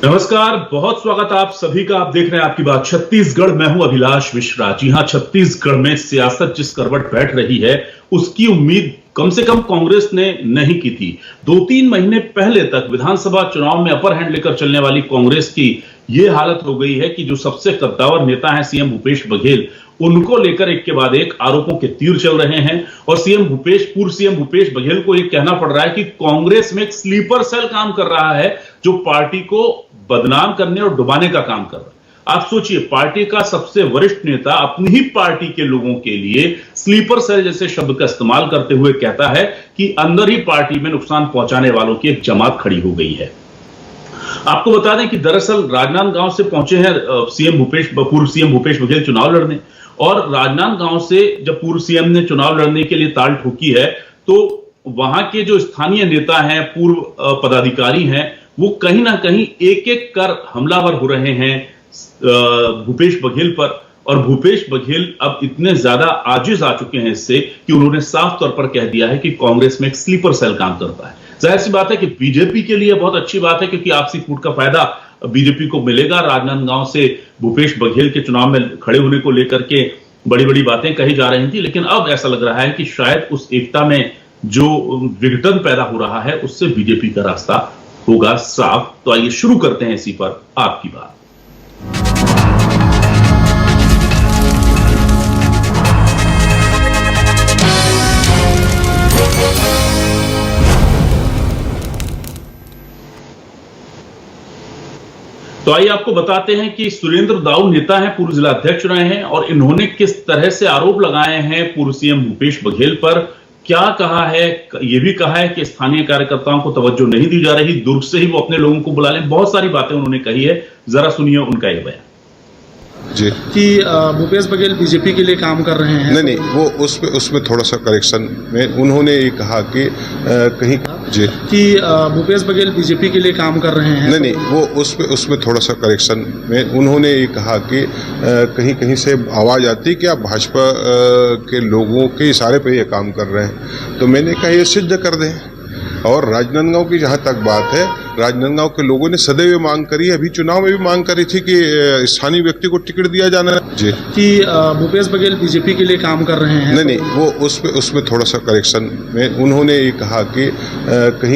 नमस्कार, बहुत स्वागत आप सभी का। आप देख रहे हैं आपकी बात छत्तीसगढ़। मैं हूं अभिलाष मिश्रा। जी हां, छत्तीसगढ़ में सियासत जिस करवट बैठ रही है उसकी उम्मीद कम से कम कांग्रेस ने नहीं की थी। 2-3 महीने पहले तक विधानसभा चुनाव में अपर हैंड लेकर चलने वाली कांग्रेस की यह हालत हो गई है कि जो सबसे कद्दावर नेता है सीएम भूपेश बघेल, उनको लेकर एक के बाद एक आरोपों के तीर चल रहे हैं। और पूर्व सीएम भूपेश बघेल को यह कहना पड़ रहा है कि कांग्रेस में एक स्लीपर सेल काम कर रहा है जो पार्टी को बदनाम करने और डुबाने का काम कर रहा है। आप सोचिए, पार्टी का सबसे वरिष्ठ नेता अपनी ही पार्टी के लोगों के लिए स्लीपर सेल जैसे शब्द का इस्तेमाल करते हुए कहता है कि अंदर ही पार्टी में नुकसान पहुंचाने वालों की एक जमात खड़ी हो गई है। आपको बता दें कि दरअसल राजनांदगांव से पहुंचे हैं पूर्व सीएम भूपेश बघेल चुनाव लड़ने। और राजनांदगांव से जब पूर्व सीएम ने चुनाव लड़ने के लिए ताल ठोकी है तो वहां के जो स्थानीय नेता हैं, पूर्व पदाधिकारी हैं, वो कहीं ना कहीं एक एक कर हमलावर हो रहे हैं भूपेश बघेल पर। और भूपेश बघेल अब इतने ज्यादा आजिज आ चुके हैं इससे कि उन्होंने साफ तौर पर कह दिया है कि कांग्रेस में एक स्लीपर सेल काम करता है। जाहिर सी बात है कि बीजेपी के लिए बहुत अच्छी बात है, क्योंकि आपसी फूट का फायदा बीजेपी को मिलेगा। राजनांदगांव से भूपेश बघेल के चुनाव में खड़े होने को लेकर के बड़ी बड़ी बातें कही जा रही थी, लेकिन अब ऐसा लग रहा है कि शायद उस एकता में जो विघटन पैदा हो रहा है उससे बीजेपी का रास्ता होगा साफ। तो आइए शुरू करते हैं इसी पर आपकी बात। तो आइए आपको बताते हैं कि सुरेंद्र दाऊ नेता हैं, पूर्व जिला अध्यक्ष रहे हैं, और इन्होंने किस तरह से आरोप लगाए हैं पूर्व सीएम भूपेश बघेल पर। क्या कहा है, यह भी कहा है कि स्थानीय कार्यकर्ताओं को तवज्जो नहीं दी जा रही, दुर्ग से ही वो अपने लोगों को बुला लें। बहुत सारी बातें उन्होंने कही है, जरा सुनिए उनका यह बयान जी। कि भूपेश बघेल बीजेपी के लिए काम कर रहे हैं। नहीं, वो उसमें थोड़ा सा करेक्शन में उन्होंने ये कहा कि कहीं जी कि भूपेश बघेल बीजेपी के लिए काम कर रहे हैं। नहीं, वो उसमें थोड़ा सा करेक्शन में उन्होंने ये कहा कि कहीं से आवाज़ आती है कि आप भाजपा के लोगों के इशारे पे ये काम कर रहे हैं। तो मैंने कहा ये सिद्ध कर दें। और राजनांदगांव की जहाँ तक बात है, राजनांदगांव के लोगों ने सदैव मांग करी है, अभी चुनाव में भी मांग करी थी कि स्थानीय व्यक्ति को टिकट दिया जाना है जी। कि भूपेश बघेल बीजेपी के लिए काम कर रहे हैं। नहीं, वो उसमें थोड़ा सा करेक्शन में उन्होंने ये कहा कि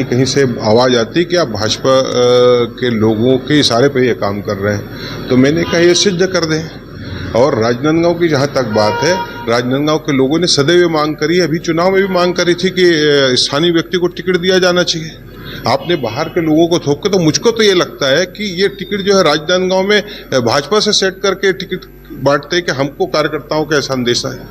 कहीं से आवाज़ आती है कि आप भाजपा के लोगों के इशारे पे ये काम कर रहे हैं। तो मैंने कहा ये सिद्ध कर दें। और राजनांदगांव की जहाँ तक बात है, राजनांदगांव के लोगों ने सदैव मांग करी है, अभी चुनाव में भी मांग करी थी कि स्थानीय व्यक्ति को टिकट दिया जाना चाहिए। आपने बाहर के लोगों को थोप के, तो मुझको तो ये लगता है कि ये टिकट जो है राजनांदगांव में भाजपा से सेट करके टिकट बांटते हैं कि हमको कार्यकर्ताओं का ऐसा अंदेशा है।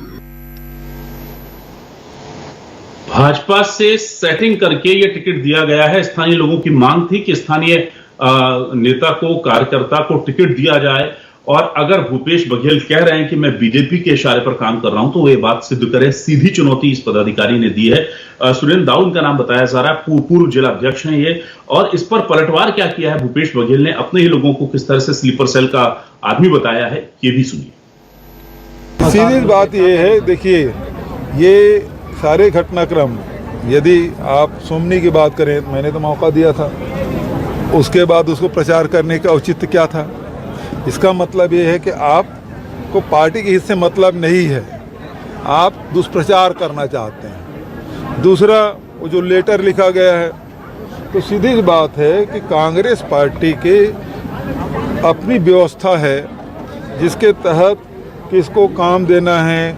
भाजपा से सेटिंग करके ये टिकट दिया गया है। स्थानीय लोगों की मांग थी कि स्थानीय नेता को, कार्यकर्ता को टिकट दिया जाए। और अगर भूपेश बघेल कह रहे हैं कि मैं बीजेपी के इशारे पर काम कर रहा हूं, तो ये बात सिद्ध करें। सीधी चुनौती इस पदाधिकारी ने दी है। सुरेंद्र दाऊ इनका नाम बताया जा रहा है, पूर्व जिला अध्यक्ष हैं ये। और इस पर पलटवार क्या किया है भूपेश बघेल ने, अपने ही लोगों को किस तरह से स्लीपर सेल का आदमी बताया है, ये भी सुनिए। सीधी बात ये है, देखिए ये सारे घटनाक्रम, यदि आप सोमनी की बात करें, मैंने तो मौका दिया था, उसके बाद उसको प्रचार करने का औचित्य क्या था। इसका मतलब ये है कि आपको पार्टी के हिस्से मतलब नहीं है, आप दुष्प्रचार करना चाहते हैं। दूसरा, वो जो लेटर लिखा गया है, तो सीधी सी बात है कि कांग्रेस पार्टी की अपनी व्यवस्था है जिसके तहत किसको काम देना है,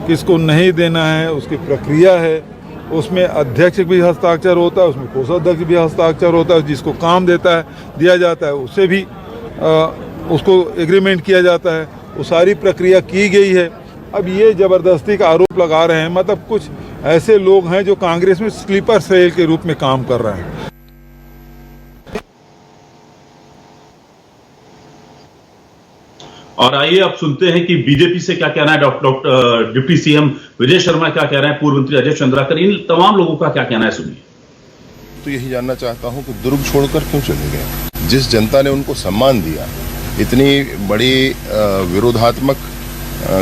किसको नहीं देना है, उसकी प्रक्रिया है। उसमें अध्यक्ष भी हस्ताक्षर होता है, उसमें कोषाध्यक्ष भी हस्ताक्षर होता है, जिसको काम दिया जाता है उससे भी उसको एग्रीमेंट किया जाता है। वो सारी प्रक्रिया की गई है। अब ये ज़बरदस्ती का आरोप लगा रहे हैं, मतलब कुछ ऐसे लोग हैं जो कांग्रेस में स्लीपर सेल के रूप में काम कर रहे हैं। और आइए अब सुनते हैं कि बीजेपी से क्या कहना है doctor deputy CM Vijay Sharma क्या कह रहे हैं, पूर्व मंत्री अजय चंद्राकर, इन तमाम लोगों का क्या कहना है, सुनिए। तो यही जानना चाहता हूं कि दुर्ग छोड़कर क्यों चले गए। जिस जनता ने उनको सम्मान दिया, इतनी बड़ी विरोधात्मक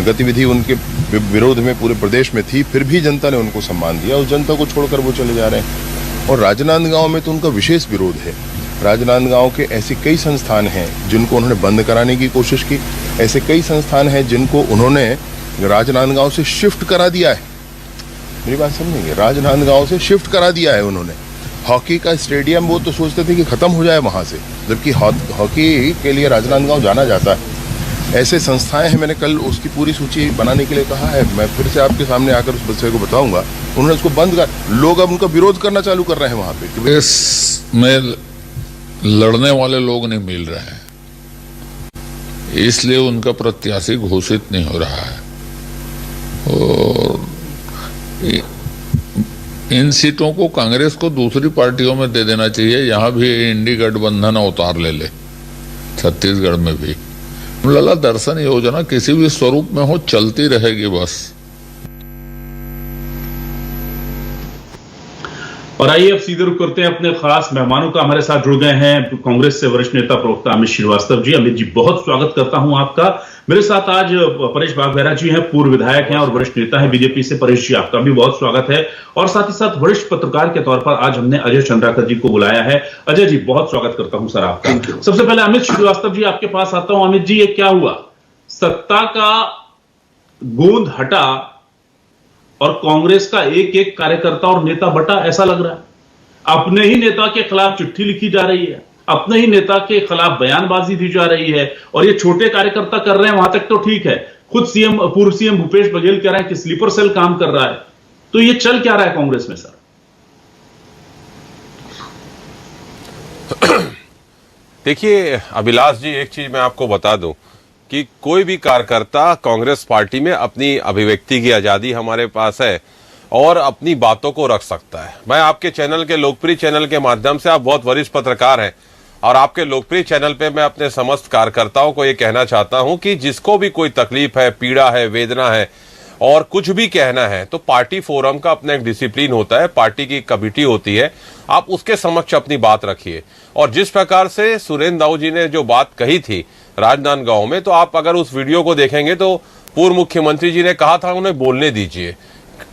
गतिविधि उनके विरोध में पूरे प्रदेश में थी, फिर भी जनता ने उनको सम्मान दिया। उस जनता को छोड़कर वो चले जा रहे हैं। और राजनांदगांव में तो उनका विशेष विरोध है। राजनांदगांव के ऐसे कई संस्थान हैं जिनको उन्होंने बंद कराने की कोशिश की, ऐसे कई संस्थान हैं जिनको उन्होंने राजनांदगांव से शिफ्ट करा दिया है। मेरी बात समझेंगे, राजनांदगांव से शिफ्ट करा दिया है उन्होंने। हॉकी का स्टेडियम वो तो सोचते थे कि खत्म हो जाए वहां से, जबकि हॉकी के लिए राजनांदगांव जाना जाता है। ऐसे संस्थाएं हैं, मैंने कल उसकी पूरी सूची बनाने के लिए कहा है, मैं फिर से आपके सामने आकर उस विषय को बताऊंगा। उन्होंने उसको बंद कर, लोग अब उनका विरोध करना चालू कर रहे हैं वहां पे। इसमें लड़ने वाले लोग नहीं मिल रहे हैं, इसलिए उनका प्रत्याशी घोषित नहीं हो रहा है। और इन सीटों को कांग्रेस को दूसरी पार्टियों में दे देना चाहिए। यहां भी इंडी गठबंधन अवतार ले छत्तीसगढ़ में भी। लला दर्शन योजना किसी भी स्वरूप में हो, चलती रहेगी बस। और आइए अब सीधे रुख करते हैं अपने खास मेहमानों का। हमारे साथ जुड़ गए हैं कांग्रेस से वरिष्ठ नेता प्रवक्ता अमित श्रीवास्तव जी। अमित जी, बहुत स्वागत करता हूं आपका। मेरे साथ आज परेश बाघवेरा जी हैं, पूर्व विधायक हैं और वरिष्ठ नेता हैं बीजेपी से। परेश जी, आपका भी बहुत स्वागत है। और साथ ही साथ वरिष्ठ पत्रकार के तौर पर आज हमने अजय चंद्राकर जी को बुलाया है। अजय जी, बहुत स्वागत करता हूं सर आपका। सबसे पहले अमित श्रीवास्तव जी आपके पास आता हूं। अमित जी, ये क्या हुआ? सत्ता का गोंद हटा और कांग्रेस का एक एक कार्यकर्ता और नेता बटा, ऐसा लग रहा है। अपने ही नेता के खिलाफ चिट्ठी लिखी जा रही है, अपने ही नेता के खिलाफ बयानबाजी दी जा रही है, और ये छोटे कार्यकर्ता कर रहे हैं, वहां तक तो ठीक है। खुद पूर्व सीएम भूपेश बघेल कह रहे हैं कि स्लीपर सेल काम कर रहा है। तो ये चल क्या रहा है कांग्रेस में सर? देखिए अभिलाष जी, एक चीज मैं आपको बता दूं कि कोई भी कार्यकर्ता कांग्रेस पार्टी में अपनी अभिव्यक्ति की आजादी हमारे पास है और अपनी बातों को रख सकता है। मैं आपके चैनल के लोकप्रिय चैनल के माध्यम से, आप बहुत वरिष्ठ पत्रकार हैं और आपके लोकप्रिय चैनल पे मैं अपने समस्त कार्यकर्ताओं को ये कहना चाहता हूं कि जिसको भी कोई तकलीफ है, पीड़ा है, वेदना है और कुछ भी कहना है, तो पार्टी फोरम का अपना एक डिसिप्लिन होता है, पार्टी की कमेटी होती है, आप उसके समक्ष अपनी बात रखिए। और जिस प्रकार से सुरेंद्र दाऊ जी ने जो बात कही थी राजनांदगांव में, तो आप अगर उस वीडियो को देखेंगे तो पूर्व मुख्यमंत्री जी ने कहा था उन्हें बोलने दीजिए।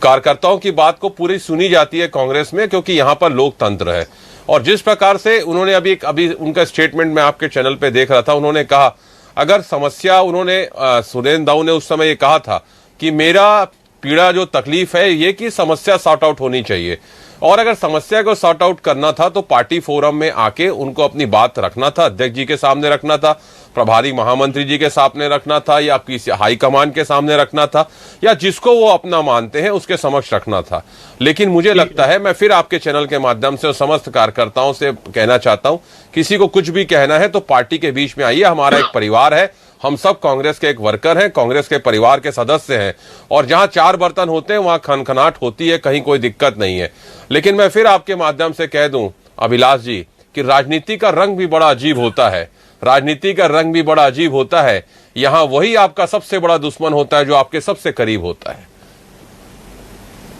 कार्यकर्ताओं की बात को पूरी सुनी जाती है कांग्रेस में, क्योंकि यहां पर लोकतंत्र है। और जिस प्रकार से उन्होंने अभी उनका स्टेटमेंट मैं आपके चैनल पे देख रहा था, उन्होंने कहा अगर समस्या, उन्होंने सुरेंद्र दाऊ ने उस समय ये कहा था कि मेरा पीड़ा जो तकलीफ है ये कि समस्या सॉर्ट आउट होनी चाहिए, और अगर समस्या को सॉर्ट आउट करना था तो पार्टी फोरम में आके उनको अपनी बात रखना था, अध्यक्ष जी के सामने रखना था, प्रभारी महामंत्री जी के सामने रखना था, या किसी हाईकमान के सामने रखना था, या जिसको वो अपना मानते हैं उसके समक्ष रखना था। लेकिन मुझे लगता है, मैं फिर आपके चैनल के माध्यम से और समस्त कार्यकर्ताओं से कहना चाहता हूं, किसी को कुछ भी कहना है तो पार्टी के बीच में आइए। हमारा एक परिवार है, हम सब कांग्रेस के एक वर्कर हैं, कांग्रेस के परिवार के सदस्य हैं, और जहां चार बर्तन होते हैं वहां खनखनाहट होती है, कहीं कोई दिक्कत नहीं है। लेकिन मैं फिर आपके माध्यम से कह दूं अभिलाष जी कि राजनीति का रंग भी बड़ा अजीब होता है, राजनीति का रंग भी बड़ा अजीब होता है। यहां वही आपका सबसे बड़ा दुश्मन होता है जो आपके सबसे करीब होता है।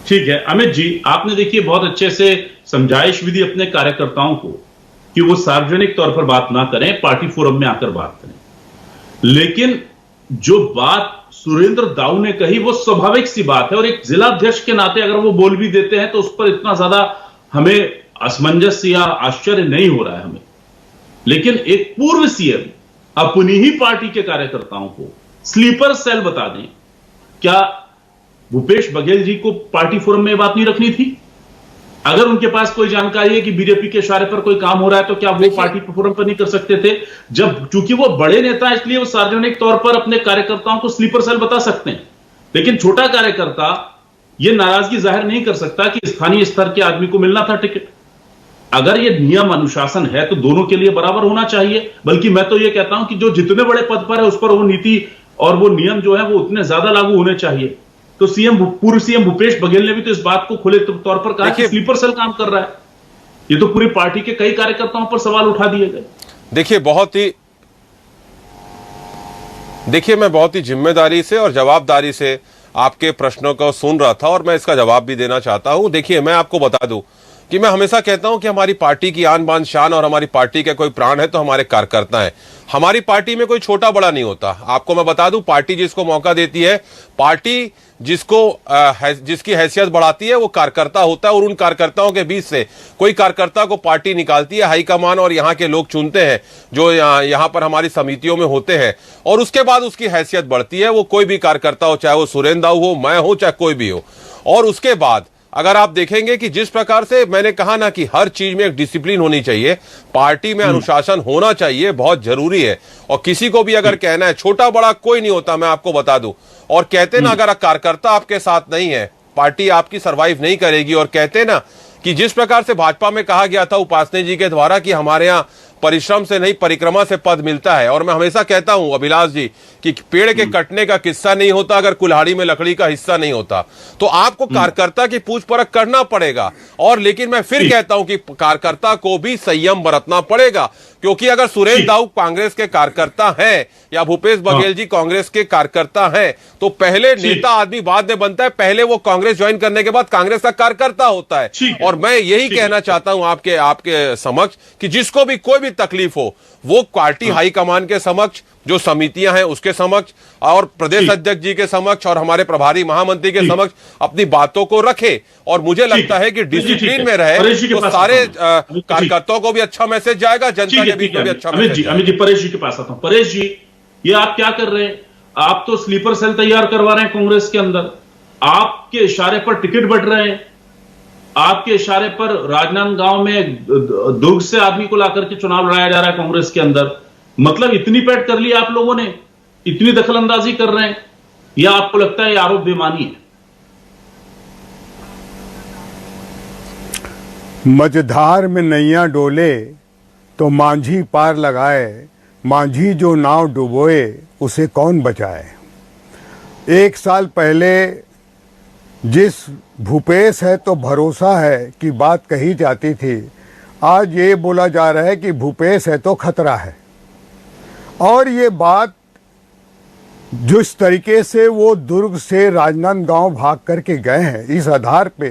ठीक है अमित जी, आपने देखिए बहुत अच्छे से समझाइश भी दी अपने कार्यकर्ताओं को कि वो सार्वजनिक तौर पर बात ना करें, पार्टी फोरम में आकर बात करें। लेकिन जो बात सुरेंद्र दाऊ ने कही वो स्वाभाविक सी बात है, और एक जिला अध्यक्ष के नाते अगर वो बोल भी देते हैं तो उस पर इतना ज्यादा हमें असमंजस या आश्चर्य नहीं हो रहा है हमें। लेकिन एक पूर्व सीएम अपनी ही पार्टी के कार्यकर्ताओं को स्लीपर सेल बता दें, क्या भूपेश बघेल जी को पार्टी फोरम में बात नहीं रखनी थी? अगर उनके पास कोई जानकारी है कि बीजेपी के इशारे पर कोई काम हो रहा है तो क्या वो पार्टी फोरम पर नहीं कर सकते थे? जब चूंकि वो बड़े नेता है इसलिए वो सार्वजनिक तौर पर अपने कार्यकर्ताओं को स्लीपर सेल बता सकते हैं, लेकिन छोटा कार्यकर्ता ये नाराजगी जाहिर नहीं कर सकता कि स्थानीय स्तर के आदमी को मिलना था टिकट। अगर ये नियम अनुशासन है तो दोनों के लिए बराबर होना चाहिए। बल्कि मैं तो ये कहता हूं कि जो जितने बड़े पद पर है उस पर वो नीति और वो नियम जो है वो उतने ज्यादा लागू होने चाहिए। तो पूर्व सीएम भूपेश बघेल ने भी तो इस बात को खुले तौर पर कहा कि स्लीपर सेल काम कर रहा है। ये तो पूरी पार्टी के कई कार्यकर्ताओं पर सवाल उठा दिए गए। देखिए मैं बहुत ही जिम्मेदारी से और जवाबदारी से आपके प्रश्नों को सुन रहा था और मैं इसका जवाब भी देना चाहता हूं। देखिए मैं आपको बता दूं, कि मैं हमेशा कहता हूं कि हमारी पार्टी की आन बान शान और हमारी पार्टी के कोई प्राण है तो हमारे कार्यकर्ता हैं। हमारी पार्टी में कोई छोटा बड़ा नहीं होता। आपको मैं बता दूं, पार्टी जिसको मौका देती है, पार्टी जिसकी हैसियत बढ़ाती है, वो कार्यकर्ता होता है। और उन कार्यकर्ताओं के बीच से कोई कार्यकर्ता को पार्टी निकालती है, हाईकमान और यहाँ के लोग चुनते हैं जो यहाँ पर हमारी समितियों में होते हैं, और उसके बाद उसकी हैसियत बढ़ती है। वो कोई भी कार्यकर्ता हो, चाहे वो सुरेंद्र दाऊ हो, मैं हो, चाहे कोई भी हो। और उसके बाद अगर आप देखेंगे कि जिस प्रकार से मैंने कहा ना कि हर चीज में एक डिसिप्लिन होनी चाहिए, पार्टी में अनुशासन होना चाहिए, बहुत जरूरी है। और किसी को भी अगर कहना है, छोटा बड़ा कोई नहीं होता, मैं आपको बता दूं। और कहते ना, अगर कार्यकर्ता आपके साथ नहीं है, पार्टी आपकी सरवाइव नहीं करेगी। और कहते ना कि जिस प्रकार से भाजपा में कहा गया था उपासने जी के द्वारा कि हमारे यहाँ परिश्रम से नहीं परिक्रमा से पद मिलता है, और मैं हमेशा कहता हूं अभिलाष जी कि पेड़ के कटने का किस्सा नहीं होता अगर कुल्हाड़ी में लकड़ी का हिस्सा नहीं होता। तो आपको कार्यकर्ता की पूछ परख करना पड़ेगा। और लेकिन मैं फिर कहता हूं कि कार्यकर्ता को भी संयम बरतना पड़ेगा, क्योंकि अगर सुरेंद्र दाऊ कांग्रेस के कार्यकर्ता हैं या भूपेश बघेल जी कांग्रेस के कार्यकर्ता हैं, तो पहले नेता आदमी बाद में बनता है, पहले वो कांग्रेस ज्वाइन करने के बाद कांग्रेस का कार्यकर्ता होता है। और मैं यही कहना चाहता हूं आपके समक्ष कि जिसको भी कोई भी तकलीफ हो, वो पार्टी हाईकमान के समक्ष, जो समितियां हैं उसके समक्ष, और प्रदेश अध्यक्ष जी के समक्ष, और हमारे प्रभारी महामंत्री के समक्ष अपनी बातों को रखे। और मुझे लगता है कि डिसिप्लिन में रहे तो सारे कार्यकर्ताओं को भी अच्छा मैसेज जाएगा, जनता के बीच में भी अच्छा मैसेज। अमित जी, परेश जी के पास आता हूं। परेश जी, ये आप क्या कर रहे हैं? आप तो स्लीपर सेल तैयार करवा रहे हैं कांग्रेस के अंदर। आपके इशारे पर टिकट बढ़ रहे हैं, आपके इशारे पर राजनांदगांव में दुर्ग से आदमी को लाकर के चुनाव लड़ाया जा रहा है कांग्रेस के अंदर। मतलब इतनी पैठ कर ली आप लोगों ने, इतनी दखलंदाजी कर रहे हैं, या आपको लगता है ये आरोप बेमानी है? मझधार में नैया डोले तो मांझी पार लगाए, मांझी जो नाव डुबोए उसे कौन बचाए। 1 साल पहले जिस भूपेश है तो भरोसा है की बात कही जाती थी, आज ये बोला जा रहा है कि भूपेश है तो खतरा है। और ये बात जिस तरीके से वो दुर्ग से राजनांदगांव भाग करके गए हैं, इस आधार पे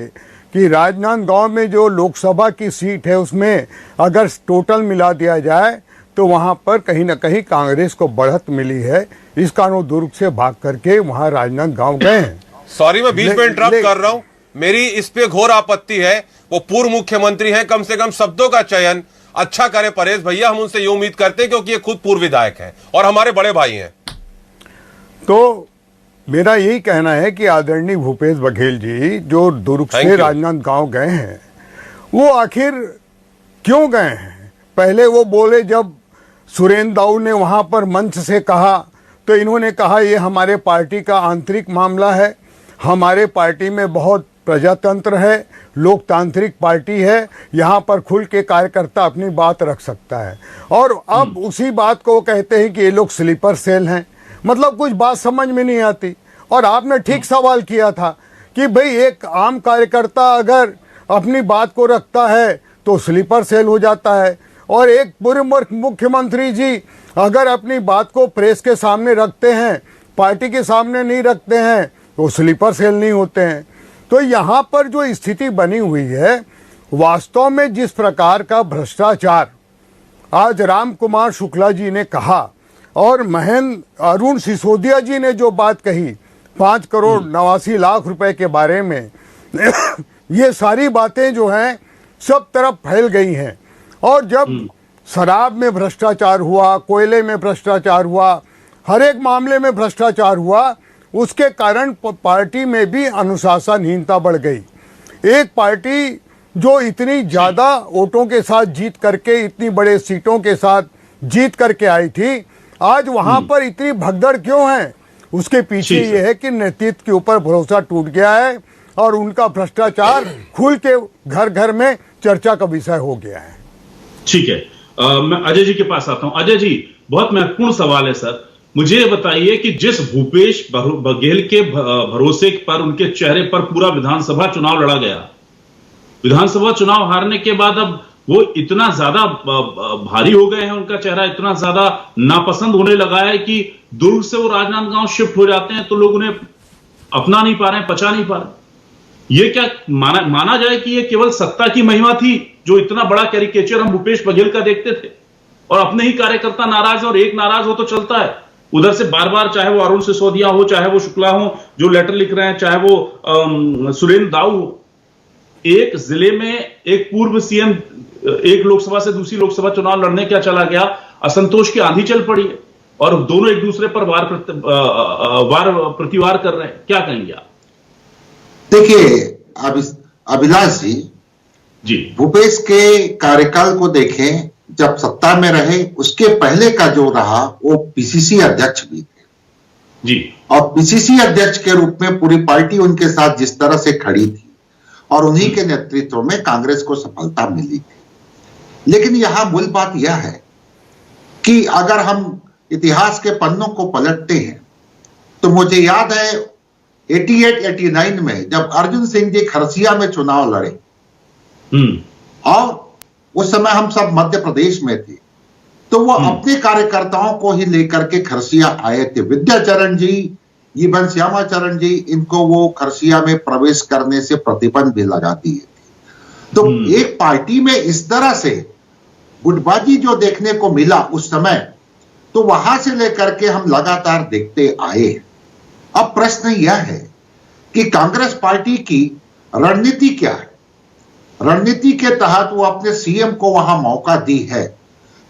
कि राजनांदगांव में जो लोकसभा की सीट है उसमें अगर टोटल मिला दिया जाए तो वहाँ पर कहीं ना कहीं कांग्रेस को बढ़त मिली है, इस कारण वो दुर्ग से भाग करके वहाँ राजनांदगांव गए हैं। सॉरी, मैं बीच में इंटरप्ट कर रहा हूं, मेरी इस पे घोर आपत्ति है। वो पूर्व मुख्यमंत्री हैं, कम से कम शब्दों का चयन अच्छा करे परेश भैया, हम उनसे ये उम्मीद करते हैं, क्योंकि ये खुद पूर्व विधायक हैं और हमारे बड़े भाई हैं। तो मेरा यही कहना है कि आदरणीय भूपेश बघेल जी जो दुर्ग से राजनांदगांव गए हैं, वो आखिर क्यों गए हैं? पहले वो बोले, जब सुरेंद्र दाऊ ने वहां पर मंच से कहा तो इन्होंने कहा ये हमारे पार्टी का आंतरिक मामला है, हमारे पार्टी में बहुत प्रजातंत्र है, लोकतांत्रिक पार्टी है, यहाँ पर खुल के कार्यकर्ता अपनी बात रख सकता है। और अब उसी बात को कहते हैं कि ये लोग स्लीपर सेल हैं। मतलब कुछ बात समझ में नहीं आती। और आपने ठीक सवाल किया था कि भाई एक आम कार्यकर्ता अगर अपनी बात को रखता है तो स्लीपर सेल हो जाता है, और एक पूर्व मुख्यमंत्री जी अगर अपनी बात को प्रेस के सामने रखते हैं, पार्टी के सामने नहीं रखते हैं, तो स्लीपर सेल नहीं होते हैं। तो यहाँ पर जो स्थिति बनी हुई है, वास्तव में जिस प्रकार का भ्रष्टाचार आज राम कुमार शुक्ला जी ने कहा और महेंद्र अरुण सिसोदिया जी ने जो बात कही 5 करोड़ 89 लाख रुपए के बारे में ये सारी बातें जो हैं सब तरफ फैल गई हैं। और जब शराब में भ्रष्टाचार हुआ, कोयले में भ्रष्टाचार हुआ, हर एक मामले में भ्रष्टाचार हुआ, उसके कारण पार्टी में भी अनुशासनहीनता बढ़ गई। एक पार्टी जो इतनी ज़्यादा वोटों के साथ जीत करके, इतनी बड़े सीटों के साथ जीत करके आई थी, आज वहां पर इतनी भगदड़ क्यों है? उसके पीछे ये है कि नेतृत्व के ऊपर भरोसा टूट गया है और उनका भ्रष्टाचार खुल के घर घर में चर्चा का विषय हो गया है। ठीक है, मैं अजय जी के पास आता हूं। अजय जी, बहुत महत्वपूर्ण सवाल है सर। मुझे ये बताइए कि जिस भूपेश बघेल के भरोसे पर, उनके चेहरे पर पूरा विधानसभा चुनाव लड़ा गया, विधानसभा चुनाव हारने के बाद अब वो इतना ज्यादा भारी हो गए हैं, उनका चेहरा इतना ज्यादा नापसंद होने लगा है कि दुर्ग से वो राजनांदगांव शिफ्ट हो जाते हैं तो लोग उन्हें अपना नहीं पा रहे हैं, पचा नहीं पा रहे। ये क्या माना जाए कि ये केवल सत्ता की महिमा थी, जो इतना बड़ा कैरिकेचर हम भूपेश बघेल का देखते थे, और अपने ही कार्यकर्ता नाराज है और एक नाराज हो तो चलता है, उधर से बार बार, चाहे वो अरुण सिसोदिया हो, चाहे वो शुक्ला हो जो लेटर लिख रहे हैं, चाहे वो सुरेंद्र दाऊ हो। एक जिले में एक पूर्व सीएम एक लोकसभा से दूसरी लोकसभा चुनाव लड़ने क्या चला गया, असंतोष की आंधी चल पड़ी है और दोनों एक दूसरे पर वार प्रतिवार कर रहे हैं। क्या कहेंगे आप? देखिए अभिलाष जी, भूपेश के कार्यकाल को देखें, जब सत्ता में रहे उसके पहले का जो रहा वो पीसीसी अध्यक्ष भी थे जी, और पीसीसी अध्यक्ष के रूप में पूरी पार्टी उनके साथ जिस तरह से खड़ी थी और उन्हीं के नेतृत्व में कांग्रेस को सफलता मिली थी। लेकिन यहां मूल बात यह है कि अगर हम इतिहास के पन्नों को पलटते हैं तो मुझे याद है 88-89 में जब अर्जुन सिंह जी खरसिया में चुनाव लड़े और उस समय हम सब मध्य प्रदेश में थे, तो वो अपने कार्यकर्ताओं को ही लेकर के खरसिया आए थे। विद्याचरण जी, इवन श्यामाचरण जी, इनको वो खरसिया में प्रवेश करने से प्रतिबंध भी लगा दिए थे। तो एक पार्टी में इस तरह से गुटबाजी जो देखने को मिला उस समय, तो वहां से लेकर के हम लगातार देखते आए। अब प्रश्न यह है कि कांग्रेस पार्टी की रणनीति क्या है। रणनीति के तहत वो अपने सीएम को वहां मौका दी है।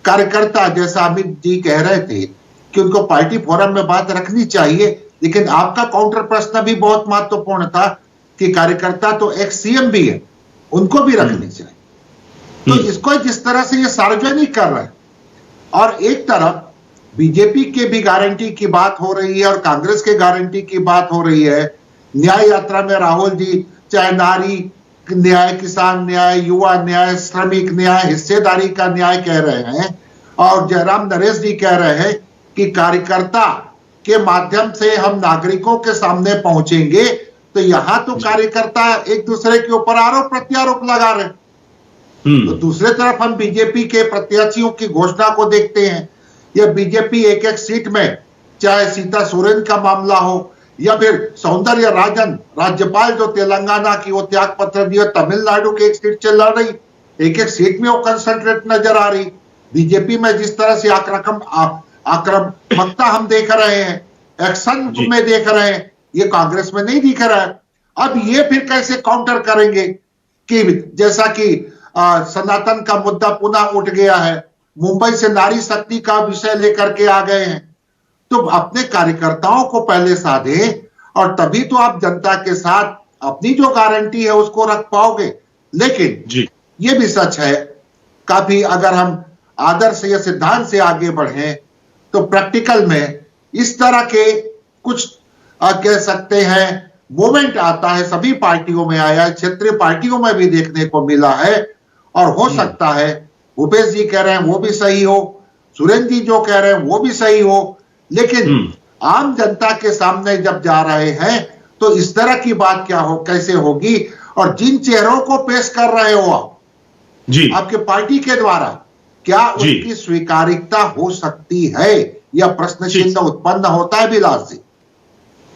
कार्यकर्ता, जैसा अमित जी कह रहे थे कि उनको पार्टी फोरम में बात रखनी चाहिए, लेकिन आपका काउंटर प्रश्न भी बहुत महत्वपूर्ण था कि कार्यकर्ता तो एक्स सीएम भी है, उनको भी रखनी चाहिए। तो इसको जिस तरह से ये सार्वजनिक कर रहे हैं और एक तरफ बीजेपी के भी गारंटी की बात हो रही है और कांग्रेस के गारंटी की बात हो रही है। न्याय यात्रा में राहुल जी चाहे नारी न्याय, किसान न्याय, युवा न्याय, श्रमिक न्याय, हिस्सेदारी का न्याय कह रहे हैं और जयराम नरेश जी कह रहे हैं कि कार्यकर्ता के माध्यम से हम नागरिकों के सामने पहुंचेंगे। तो यहां तो कार्यकर्ता एक दूसरे के ऊपर आरोप प्रत्यारोप लगा रहे हैं, तो दूसरे तरफ हम बीजेपी के प्रत्याशियों की घोषणा को देखते हैं। या बीजेपी एक एक सीट में, चाहे सीता सोरेन का मामला हो या फिर सौंदर्य राजन राज्यपाल जो तेलंगाना की, वो त्याग पत्र दिए, तमिलनाडु के एक सीट से लड़ रही, एक एक सीट में वो कंसंट्रेट नजर आ रही। बीजेपी में जिस तरह से आक्रामकता हम देख रहे हैं, एक्शन में देख रहे हैं, ये कांग्रेस में नहीं दिख रहा है। अब ये फिर कैसे काउंटर करेंगे कि जैसा कि सनातन का मुद्दा पुनः उठ गया है, मुंबई से नारी शक्ति का विषय लेकर के आ गए हैं, तो अपने कार्यकर्ताओं को पहले साधे और तभी तो आप जनता के साथ अपनी जो गारंटी है उसको रख पाओगे। लेकिन ये भी सच है, काफी अगर हम आदर्श या सिद्धांत से आगे बढ़े तो प्रैक्टिकल में इस तरह के कुछ कह सकते हैं मूवमेंट आता है, सभी पार्टियों में आया है, क्षेत्रीय पार्टियों में भी देखने को मिला है। और हो सकता है भूपेश जी कह रहे हैं वो भी सही हो, सुरेंद्र जी जो कह रहे हैं वो भी सही हो, लेकिन आम जनता के सामने जब जा रहे हैं तो इस तरह की बात क्या हो, कैसे होगी। और जिन चेहरों को पेश कर रहे हो आप जी आपके पार्टी के द्वारा, क्या उसकी स्वीकार्यता हो सकती है, यह प्रश्न चिन्ह उत्पन्न होता है विलास जी।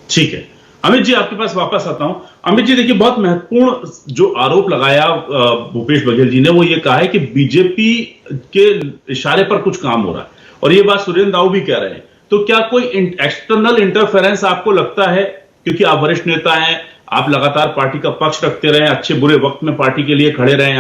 ठीक है, अमित जी आपके पास वापस आता हूं। अमित जी देखिए, बहुत महत्वपूर्ण जो आरोप लगाया भूपेश बघेल जी ने, वो ये कहा है कि बीजेपी के इशारे पर कुछ काम हो रहा है, और ये बात सुरेंद्र दाऊ भी कह रहे हैं। तो क्या कोई एक्सटर्नल इंटरफेरेंस आपको लगता है, क्योंकि आप वरिष्ठ नेता हैं, आप लगातार पार्टी का पक्ष रखते रहे, अच्छे बुरे वक्त में पार्टी के लिए खड़े रहे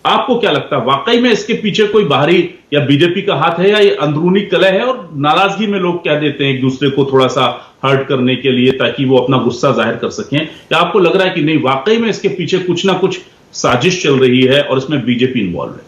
आपको क्या लगता है, वाकई में इसके पीछे कोई बाहरी या बीजेपी का हाथ है, या ये अंदरूनी कलह है और नाराजगी में लोग कह देते हैं एक दूसरे को थोड़ा सा हर्ट करने के लिए, ताकि वो अपना गुस्सा जाहिर कर सकें? या आपको लग रहा है कि नहीं, वाकई में इसके पीछे कुछ ना कुछ साजिश चल रही है और इसमें बीजेपी इन्वॉल्व है?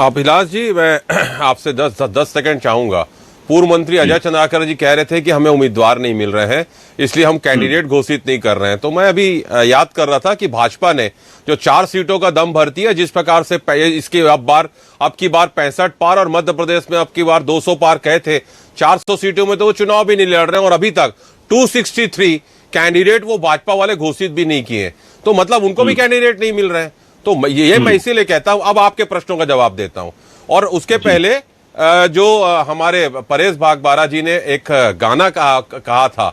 अभिलाष जी, मैं आपसे 10 सेकंड चाहूंगा। पूर्व मंत्री अजय चंद्राकर जी कह रहे थे कि हमें उम्मीदवार नहीं मिल रहे हैं, इसलिए हम कैंडिडेट घोषित नहीं कर रहे हैं। तो मैं अभी याद कर रहा था कि भाजपा ने जो 4 सीटों का दम भरती है, जिस प्रकार से इसके अब की बार 65 पार और मध्य प्रदेश में अब की बार 200 पार कहे थे, 400 सीटों में तो वो चुनाव भी नहीं लड़ रहे हैं और अभी तक 263 कैंडिडेट वो भाजपा वाले घोषित भी नहीं किए। तो मतलब उनको भी कैंडिडेट नहीं मिल रहे हैं। तो ये मैं इसीलिए कहता हूं, अब आपके प्रश्नों का जवाब देता हूं। और उसके पहले जो हमारे परेश भागबारा जी ने एक गाना कहा था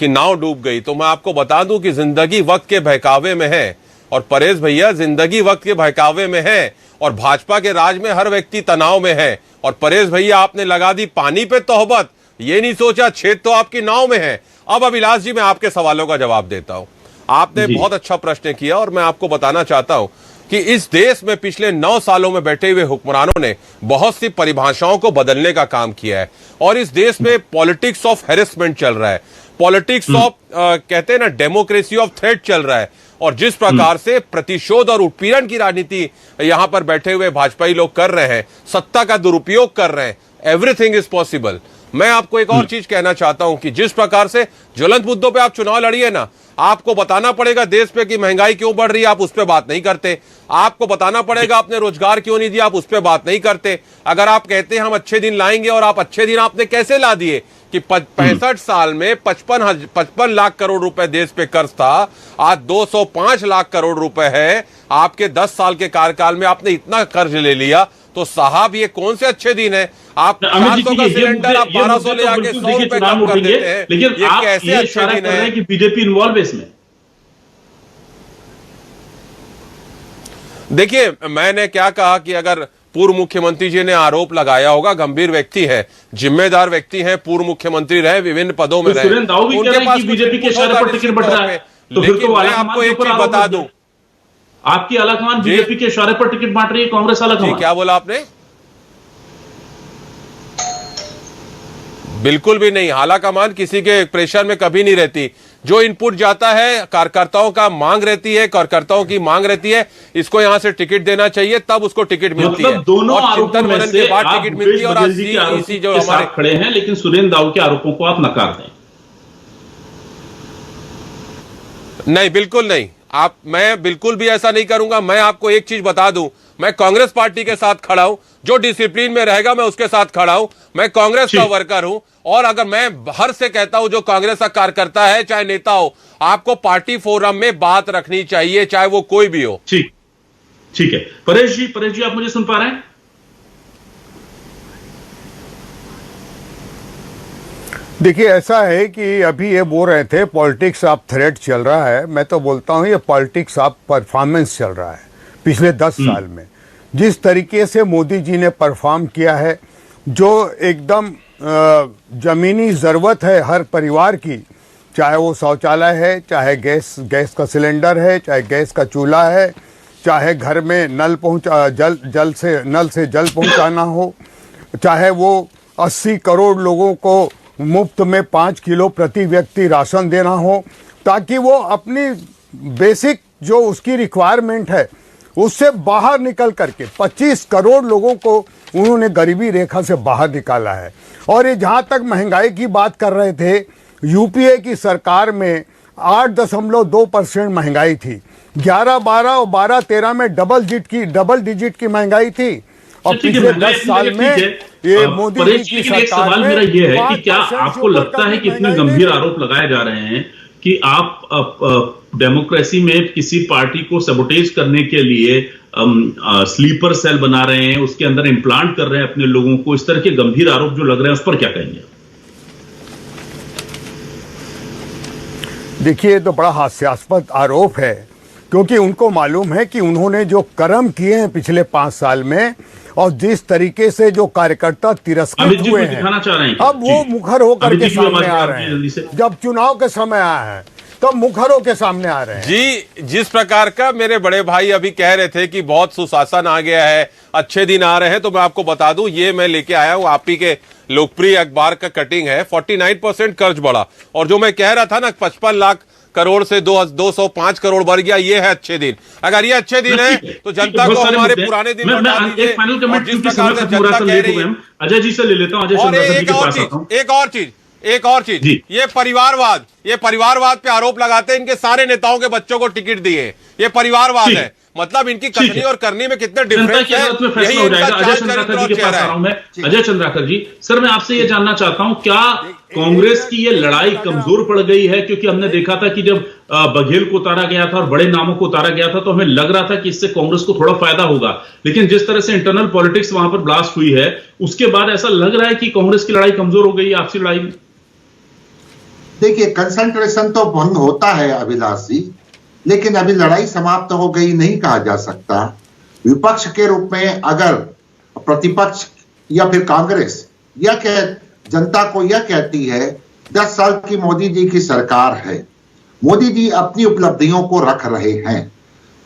उसकी नाव डूब गई। तो मैं आपको बता दूं कि जिंदगी वक्त के बहकावे में है, और परेश भैया जिंदगी वक्त के बहकावे में है, और भाजपा के राज में हर व्यक्ति तनाव में है। और परेश भैया आपने लगा दी पानी पे तोहबत, ये नहीं सोचा छेद तो आपकी नाव में है। अब अभिलाष जी मैं आपके सवालों का जवाब देता हूं। आपने बहुत अच्छा प्रश्न किया, और मैं आपको बताना चाहता हूं कि इस देश में पिछले 9 सालों में बैठे हुए हुक्मरानों ने बहुत सी परिभाषाओं को बदलने का काम किया है, और इस देश में पॉलिटिक्स ऑफ हैरेसमेंट चल रहा है, पॉलिटिक्स ऑफ कहते हैं ना डेमोक्रेसी ऑफ थ्रेट चल रहा है। और जिस प्रकार से प्रतिशोध और उत्पीड़न की राजनीति यहां पर बैठे हुए भाजपाई लोग कर रहे हैं, सत्ता का दुरुपयोग कर रहे हैं, एवरीथिंग इज पॉसिबल। मैं आपको एक और चीज कहना चाहता हूं कि जिस प्रकार से ज्वलंत मुद्दों पे आप चुनाव लड़िए ना, आपको बताना पड़ेगा देश पे कि महंगाई क्यों बढ़ रही है, आप उस पर बात नहीं करते। आपको बताना पड़ेगा आपने रोजगार क्यों नहीं दिया, आप उस पर बात नहीं करते। अगर आप कहते हैं हम अच्छे दिन लाएंगे, और आप अच्छे दिन आपने कैसे ला दिए कि 65 साल में 55 लाख करोड़ रुपए देश पे कर्ज था, आज 205 लाख करोड़ रुपए है। आपके 10 साल के कार्यकाल में आपने इतना कर्ज ले लिया, तो साहब ये कौन से अच्छे दिन है? आप 400 का सिलेंडर आप 1200 ले आके 100 रुपए कम कर देते हैं, लेकिन ये कैसे अच्छे दिन है? कि बीजेपी इन्वॉल्व है इसमें। देखिए मैंने क्या कहा कि अगर पूर्व मुख्यमंत्री जी ने आरोप लगाया होगा, गंभीर व्यक्ति है, जिम्मेदार व्यक्ति है, पूर्व मुख्यमंत्री रहे, विभिन्न पदों में रहे, उनके पास बीजेपी के इशारे पर टिकट बट रहा है। तो फिर तो मैं आपको एक चीज बता दूं, आपकी आलाकमान बीजेपी के इशारे पर टिकट बांट रही है, कांग्रेस आलाकमान। क्या बोला आपने? बिल्कुल भी नहीं, आलाकमान किसी के प्रेशर में कभी नहीं रहती। जो इनपुट जाता है कार्यकर्ताओं का मांग रहती है, कार्यकर्ताओं की मांग रहती है, इसको यहां से टिकट देना चाहिए, तब उसको टिकट मिलती है। दोनों और चिंतन मनन के बाद टिकट मिलती है। और आज इसी जो हमारे खड़े हैं, लेकिन सुरेंद्र दाऊ के आरोपों को आप नकार दें। नहीं, बिल्कुल नहीं। मैं बिल्कुल भी ऐसा नहीं करूंगा। मैं आपको एक चीज बता दूं, मैं कांग्रेस पार्टी के साथ खड़ा हूं, जो डिसिप्लिन में रहेगा मैं उसके साथ खड़ा हूं। मैं कांग्रेस का वर्कर हूं, और अगर मैं हर से कहता हूं जो कांग्रेस का कार्यकर्ता है चाहे नेता हो, आपको पार्टी फोरम में बात रखनी चाहिए, चाहे वो कोई भी हो। ठीक है। परेश जी आप मुझे सुन पा रहे हैं? देखिए ऐसा है कि अभी ये बोल रहे थे पॉलिटिक्स ऑफ थ्रेट चल रहा है। मैं तो बोलता हूँ ये पॉलिटिक्स ऑफ परफॉर्मेंस चल रहा है। पिछले 10 साल में जिस तरीके से मोदी जी ने परफॉर्म किया है, जो एकदम ज़मीनी ज़रूरत है हर परिवार की, चाहे वो शौचालय है, चाहे गैस का सिलेंडर है, चाहे गैस का चूल्हा है, चाहे घर में नल से जल पहुंचाना हो, चाहे वो 80 करोड़ लोगों को मुफ्त में 5 किलो प्रति व्यक्ति राशन देना हो, ताकि वो अपनी बेसिक जो उसकी रिक्वायरमेंट है उससे बाहर निकल करके 25 करोड़ लोगों को उन्होंने गरीबी रेखा से बाहर निकाला है। और ये जहाँ तक महंगाई की बात कर रहे थे, यूपीए की सरकार में 8.2% महंगाई थी, 11, 12 और 12, 13 में डबल डिजिट की महंगाई थी। और पिछले 10 साल में ये मोदी जी की सरकार सवाल मेरा ये है कि क्या आपको लगता है कि इतने गंभीर आरोप लगाए जा रहे हैं कि आप डेमोक्रेसी में किसी पार्टी को सबोटेज करने के लिए स्लीपर सेल बना रहे हैं, उसके अंदर इम्प्लांट कर रहे हैं अपने लोगों को? इस तरह के गंभीर आरोप जो लग रहे हैं उस पर क्या कहेंगे? देखिए, तो बड़ा हास्यास्पद आरोप है, क्योंकि उनको मालूम है कि उन्होंने जो कर्म किए हैं पिछले 5 साल में, और जिस तरीके से जो कार्यकर्ता तिरस्कृत हुए हैं, अब वो मुखर होकर के सामने आ रहे हैं। जब चुनाव के समय आया है तब मुखरों के सामने आ रहे हैं। जी, जिस प्रकार का मेरे बड़े भाई अभी कह रहे थे कि बहुत सुशासन आ गया है, अच्छे दिन आ रहे हैं, तो मैं आपको बता दूं, ये मैं लेके आया हूं आप ही के लोकप्रिय अखबार का कटिंग है। 49% कर्ज बढ़ा, और जो मैं कह रहा था ना 55 लाख करोड़ से 205 करोड़ बढ़ गया, ये है अच्छे दिन। अगर ये अच्छे दिन है तो जनता को हमारे पुराने दिन बता दीजिए। जिस प्रकार से जनता कह रही है, अजय जी से ले लेता हूं। और एक और चीज, ये परिवारवाद पे आरोप लगाते हैं, इनके सारे नेताओं के बच्चों को टिकट दिए, ये परिवारवाद है। मतलब इनकी कथनी और करनी में कितने डिफरेंस है, यही इनका चाल चरित्र और चेहरा है। अजय चंद्राकर जी, सर मैं आपसे ये जानना चाहता हूं, क्या कांग्रेस की ये लड़ाई कमजोर पड़ गई है? क्योंकि हमने देखा था कि जब बघेल को उतारा गया था और बड़े नामों को उतारा गया था, तो हमें लग रहा था कि इससे कांग्रेस को थोड़ा फायदा होगा, लेकिन जिस तरह से इंटरनल पॉलिटिक्स वहां पर ब्लास्ट हुई है, उसके बाद ऐसा लग रहा है कि कांग्रेस की लड़ाई कमजोर हो गई है आपसी लड़ाई में। देखिए कंसंट्रेशन तो भंग होता है अभिलाष जी, लेकिन अभी लड़ाई समाप्त हो गई नहीं कहा जा सकता। विपक्ष के रूप में अगर प्रतिपक्ष या फिर कांग्रेस या जनता को यह कहती है 10 साल की मोदी जी की सरकार है, मोदी जी अपनी उपलब्धियों को रख रहे हैं,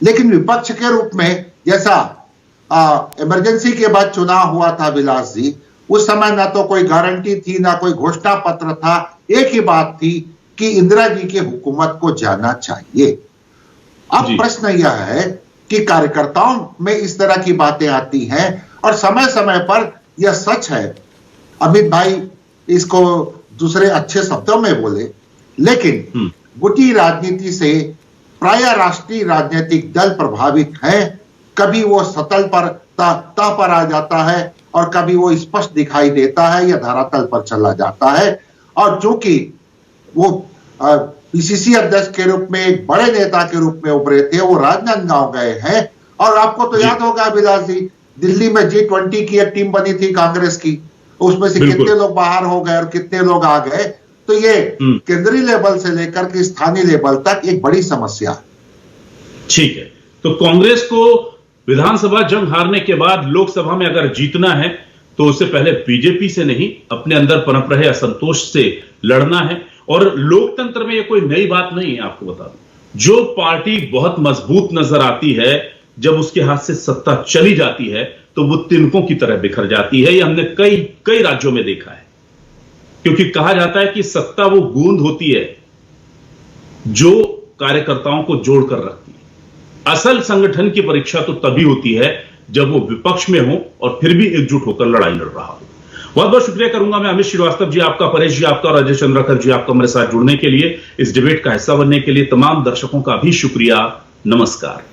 लेकिन विपक्ष के रूप में जैसा इमरजेंसी के बाद चुनाव हुआ था विलास जी, उस समय ना तो कोई गारंटी थी ना कोई घोषणा पत्र था, एक ही बात थी कि इंदिरा जी की हुकूमत को जाना चाहिए। अब प्रश्न यह है कि कार्यकर्ताओं में इस तरह की बातें आती हैं और समय समय पर यह सच है, अमित भाई इसको दूसरे अच्छे शब्दों में बोले, लेकिन गुटी राजनीति से प्राय राष्ट्रीय राजनीतिक दल प्रभावित हैं। कभी वो सतल पर तह पर आ जाता है और कभी वो स्पष्ट दिखाई देता है या धरातल पर चला जाता है। और चूंकि वो पीसीसी अध्यक्ष के रूप में एक बड़े नेता के रूप में उभरे थे, वो राजनांदगांव गए हैं और आपको तो याद होगा अभिलाष जी, दिल्ली में G20 की एक टीम बनी थी कांग्रेस की, उसमें से कितने लोग बाहर हो गए और कितने लोग आ गए। तो ये केंद्रीय लेवल से लेकर के स्थानीय लेवल तक एक बड़ी समस्या है। ठीक है, तो कांग्रेस को विधानसभा जंग हारने के बाद लोकसभा में अगर जीतना है तो उससे पहले बीजेपी से नहीं, अपने अंदर पनप रहे असंतोष से लड़ना है। और लोकतंत्र में ये कोई नई बात नहीं है, आपको बता दूं, जो पार्टी बहुत मजबूत नजर आती है जब उसके हाथ से सत्ता चली जाती है तो वो तिनकों की तरह बिखर जाती है। ये हमने कई राज्यों में देखा है, क्योंकि कहा जाता है कि सत्ता वो गूंद होती है जो कार्यकर्ताओं को जोड़कर रखती है। असल संगठन की परीक्षा तो तभी होती है जब वो विपक्ष में हो और फिर भी एकजुट होकर लड़ाई लड़ रहा हो। बहुत बहुत शुक्रिया करूंगा मैं अमित श्रीवास्तव जी आपका, परेश जी आपका और अजय चंद्राकर जी आपका मेरे साथ जुड़ने के लिए, इस डिबेट का हिस्सा बनने के लिए। तमाम दर्शकों का भी शुक्रिया। नमस्कार।